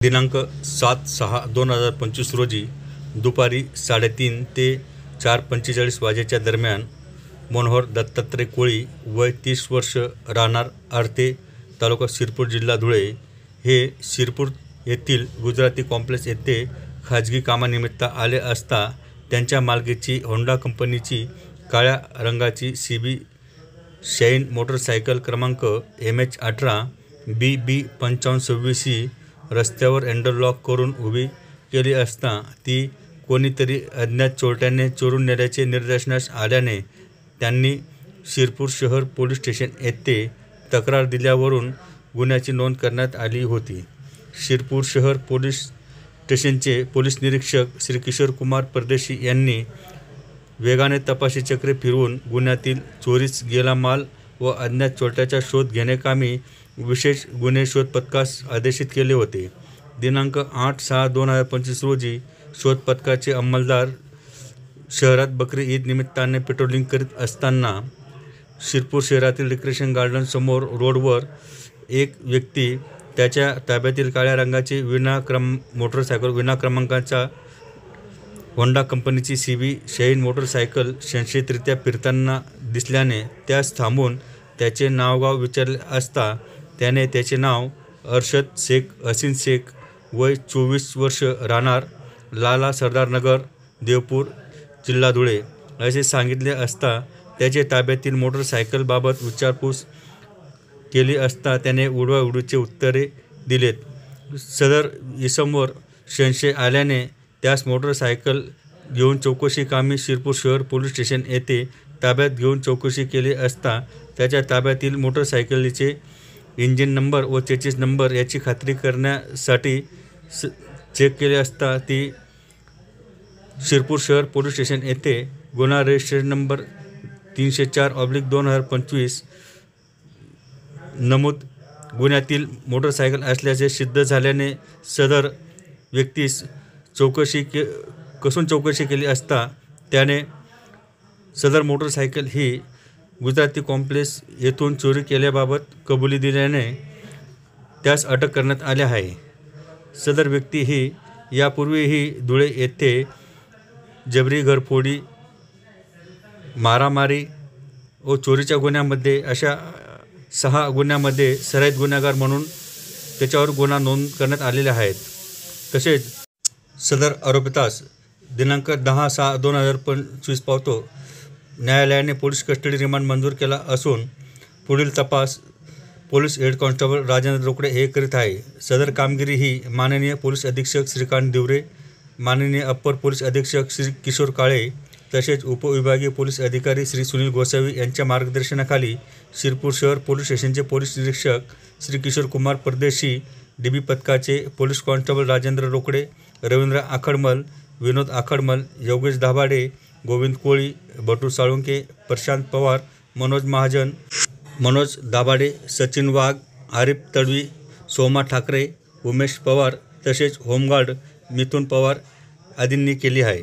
दिनांक 7/6/2025 रोजी दुपारी 3:30 ते 4:45 वाजेच्या दरम्यान मनोहर दत्तात्रय कोळी वय 30 वर्ष राहणार आर्ते तालुका शिरपूर जिल्हा धुळे हे शिरपूर येथील गुजराती कॉम्प्लेक्स येथे खाजगी कामानिमित्त आले असता त्यांच्या मालकीची होंडा कंपनीची काळ्या रंगाची CB शाईन मोटरसायकल क्रमांक MH18 BB 5526 रस्त्यावर इंटरलॉक करून उभी केली असता ती कोणीतरी अज्ञात चोरट्याने चोरून नेल्याचे निदर्शनास आल्याने त्यांनी शिरपूर शहर पोलीस स्टेशन येथे तक्रार दिल्यावरून गुन्ह्याची नोंद करण्यात आली होती. शिरपूर शहर पोलीस स्टेशनचे पोलीस निरीक्षक श्री किशोर कुमार परदेशी यांनी वेगाने तपासी चक्रे फिरवून गुन्ह्यातील चोरीस गेला माल व अज्ञात चोरट्याचा शोध घेण्याकामी विशेष गुन्हे शोध पथकास आदेशित केले होते. दिनांक 8/6/2025 रोजी शोध पथकाचे अंमलदार शहरात बकरी ईद निमित्ताने पेट्रोलिंग करीत असताना शिरपूर शहरातील रिक्रिएशन गार्डन समोर रोडवर एक व्यक्ती त्याच्या ताब्यातील काळ्या रंगाची मोटरसायकल विना क्रमांकाचा होंडा कंपनीची CB शाईन मोटरसायकल संशयितरित्या फिरताना दिसल्याने त्यास थांबून त्याचे नावगाव विचारले असता त्याने त्याचे नाव अरशद शेख हसीन शेख वय 24 वर्ष राहणार लाला सरदार नगर देवपूर जिल्हा धुळे असे सांगितले असता त्याचे ताब्यातील मोटरसायकलबाबत विचारपूस केली असता त्याने उडवाउडवीचे उत्तरे दिलेत. सदर इसमवर संशय आल्याने त्यास मोटरसायकल घेऊन चौकशी कामी शिरपूर शहर पोलीस स्टेशन येथे ताब्यात घेऊन चौकशी केली असता त्याच्या ताब्यातील मोटरसायकलीचे इंजिन नंबर व चेसिस नंबर याची खात्री करण्यासाठी चेक केले असता ती शिरपूर शहर पोलीस स्टेशन येथे गुन्हा रजिस्ट्रेशन नंबर 304/2025 नमूद गुन्ह्यातील मोटरसायकल असल्याचे सिद्ध झाल्याने सदर व्यक्तीस चौकशी केली असता त्याने सदर मोटरसायकल ही गुजराती कॉम्प्लेक्स येथून चोरी केल्याबाबत कबुली दिल्याने त्यास अटक करण्यात आली आहे. सदर व्यक्ती ही यापूर्वीही धुळे येथे जबरी घरफोडी, मारामारी व चोरीच्या गुन्ह्यामध्ये अशा 6 गुन्ह्यामध्ये सराईत गुन्हेगार म्हणून त्याच्यावर गुन्हा नोंद करण्यात आलेले आहेत. तसेच सदर आरोपितास दिनांक 10/6/2025 पावतो न्यायालयाने पोलीस कस्टडी रिमांड मंजूर केला असून पुढील तपास police head constable Rajendra Rokade हे करीत आहे. सदर कामगिरी ही माननीय पोलीस अधीक्षक श्रीकांत दिवरे, माननीय अप्पर पोलीस अधीक्षक श्री किशोर काळे तसेच उपविभागीय पोलीस अधिकारी श्री सुनील गोसावी यांच्या मार्गदर्शनाखाली शिरपूर शहर पोलीस स्टेशनचे पोलीस निरीक्षक श्री किशोर कुमार परदेशी, DB पथकाचे पोलीस कॉन्स्टेबल राजेंद्र रोकडे, रवींद्र आखडमल, विनोद आखडमल, योगेश दाभाडे, गोविंद कोळी, बटू साळुंके, प्रशांत पवार, मनोज महाजन, मनोज दाभाडे, सचिन वाघ, आरिफ तडवी, सोमा ठाकरे, उमेश पवार तसेच होमगार्ड मिथुन पवार आदींनी केली आहे.